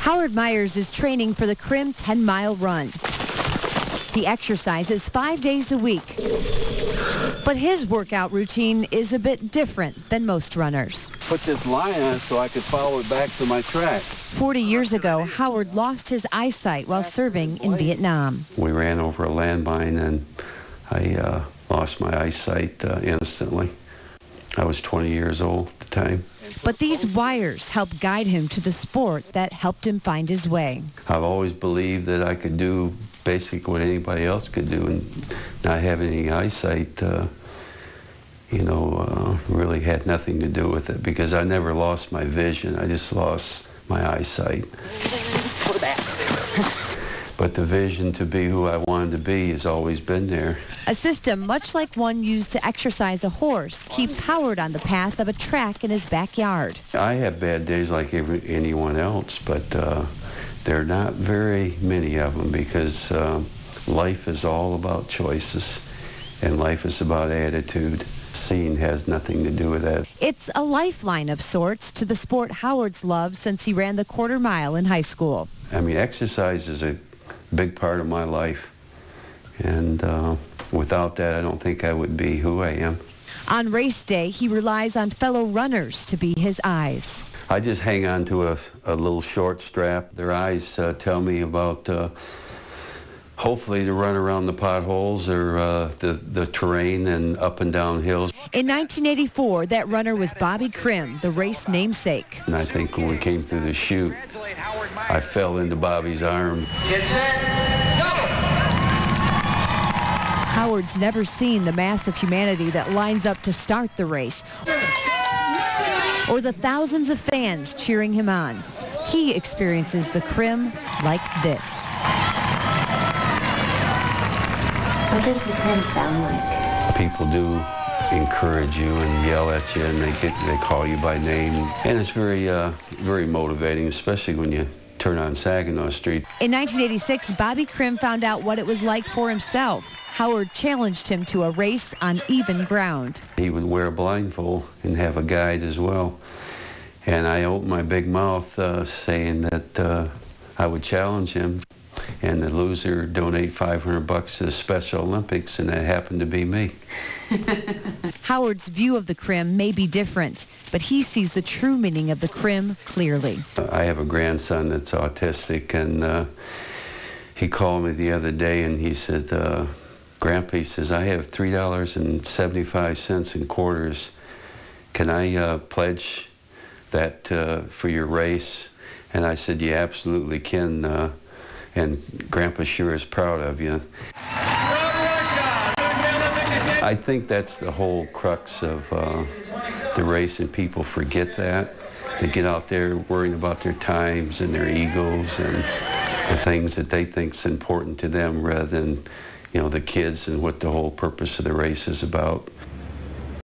Howard Myers is training for the Krim 10-mile run. He exercises 5 days a week. But his workout routine is a bit different than most runners. Put this line on so I could follow it back to my track. 40 years ago, Howard lost his eyesight while serving in Vietnam. We ran over a landmine and I lost my eyesight instantly. I was 20 years old at the time. But these wires help guide him to the sport that helped him find his way. I've always believed that I could do basically what anybody else could do, and not having any eyesight, really had nothing to do with it, because I never lost my vision. I just lost my eyesight. But the vision to be who I wanted to be has always been there. A system much like one used to exercise a horse keeps Howard on the path of a track in his backyard. I have bad days like anyone else, but there are not very many of them, because life is all about choices, and life is about attitude. Seeing has nothing to do with that. It's a lifeline of sorts to the sport Howard's loved since he ran the quarter mile in high school. I mean, exercise is a big part of my life, and without that, I don't think I would be who I am. On race day, he relies on fellow runners to be his eyes. I just hang on to a little short strap. Their eyes tell me about hopefully to run around the potholes or the terrain and up and down hills. In 1984, that runner was Bobby Krim, the race namesake. And I think when we came through the chute, I fell into Bobby's arm. Get set, go! Howard's never seen the mass of humanity that lines up to start the race, or the thousands of fans cheering him on. He experiences the Krim like this. What does the Krim sound like? People do encourage you and yell at you, and they call you by name, and it's very motivating, especially when you turn on Saginaw Street. In 1986, Bobby Krim found out what it was like for himself. Howard challenged him to a race on even ground. He would wear a blindfold and have a guide as well, and I opened my big mouth saying that I would challenge him, and the loser donate $500 to the Special Olympics, and that happened to be me. Howard's view of the Krim may be different, but he sees the true meaning of the Krim clearly. I have a grandson that's autistic, and he called me the other day and he said, Grandpa, he says, I have $3.75 in quarters. Can I pledge that for your race? And I said, you absolutely can. And Grandpa sure is proud of you. I think that's the whole crux of the race, and people forget that. They get out there worrying about their times and their egos and the things that they think is important to them, rather than, the kids and what the whole purpose of the race is about.